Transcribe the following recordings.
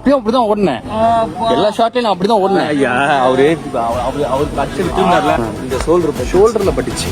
அப்பயும் அப்படிதான் ஓடினேன். எல்லா ஷாட்லயும் நான் அப்படிதான் ஓடினேன். ஐயா அவரு கட்சி விட்டுனார்ல, இந்த ஷோல்டர்ல பட்டுச்சு.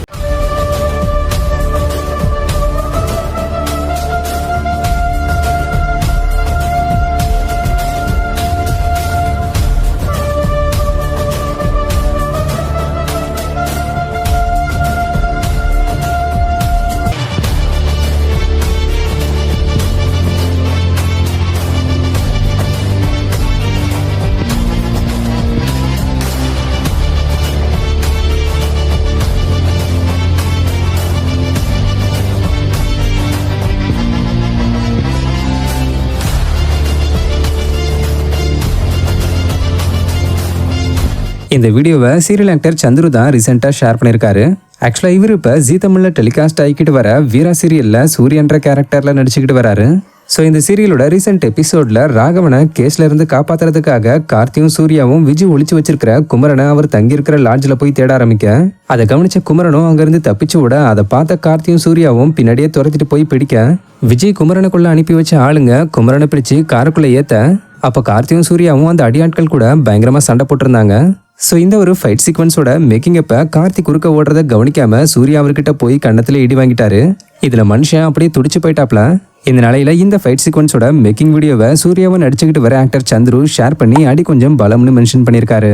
இந்த வீடியோவை சீரியல் ஆக்டர் சந்துரு தான் ரீசெண்டாக ஷேர் பண்ணியிருக்காரு. ஆக்சுவலாக இவர் இப்போ ஜீ தமிழில் டெலிகாஸ்ட் ஆகிக்கிட்டு வர வீரா சீரியலில் சூரியன்ற கேரக்டரில் நடிச்சுக்கிட்டு வராரு. ஸோ இந்த சீரியலோட ரீசெண்ட் எபிசோடில் ராகவனை கேஸ்ல இருந்து காப்பாற்றுறதுக்காக கார்த்தியும் சூர்யாவும் விஜய் ஒளிச்சு வச்சிருக்கிற குமரனை அவர் தங்கியிருக்கிற லாட்ஜில் போய் தேட ஆரம்பிக்க, அதை கவனிச்ச குமரனும் அங்கேருந்து தப்பிச்சு விட, அதை பார்த்த கார்த்தியும் சூர்யாவும் பின்னாடியே துரத்திட்டு போய் பிடிக்க, விஜய் குமரனுக்குள்ள அனுப்பி வச்ச ஆளுங்க குமரனை பிடிச்சு காருக்குள்ள ஏத்த, அப்போ கார்த்தியும் சூர்யாவும் அந்த அடியாட்கள் கூட பயங்கரமாக சண்டை போட்டிருந்தாங்க. ஸோ இந்த ஒரு ஃபைட் சீக்வன்ஸோட மேக்கிங் அப்ப கார்த்தி குறுக்க ஓடுறத கவனிக்காம சூர்யா அவர்கிட்ட போய் கண்ணத்துல இடி வாங்கிட்டாரு. இதுல மனுஷன் அப்படியே துடிச்சு போயிட்டாப்ல. இந்த நிலையில இந்த ஃபைட் சீக்வன்ஸோட மேக்கிங் வீடியோவை சூர்யாவை நடிச்சுக்கிட்டு வர ஆக்டர் சந்துரு ஷேர் பண்ணி அடி கொஞ்சம் பலம்னு மென்ஷன் பண்ணியிருக்காரு.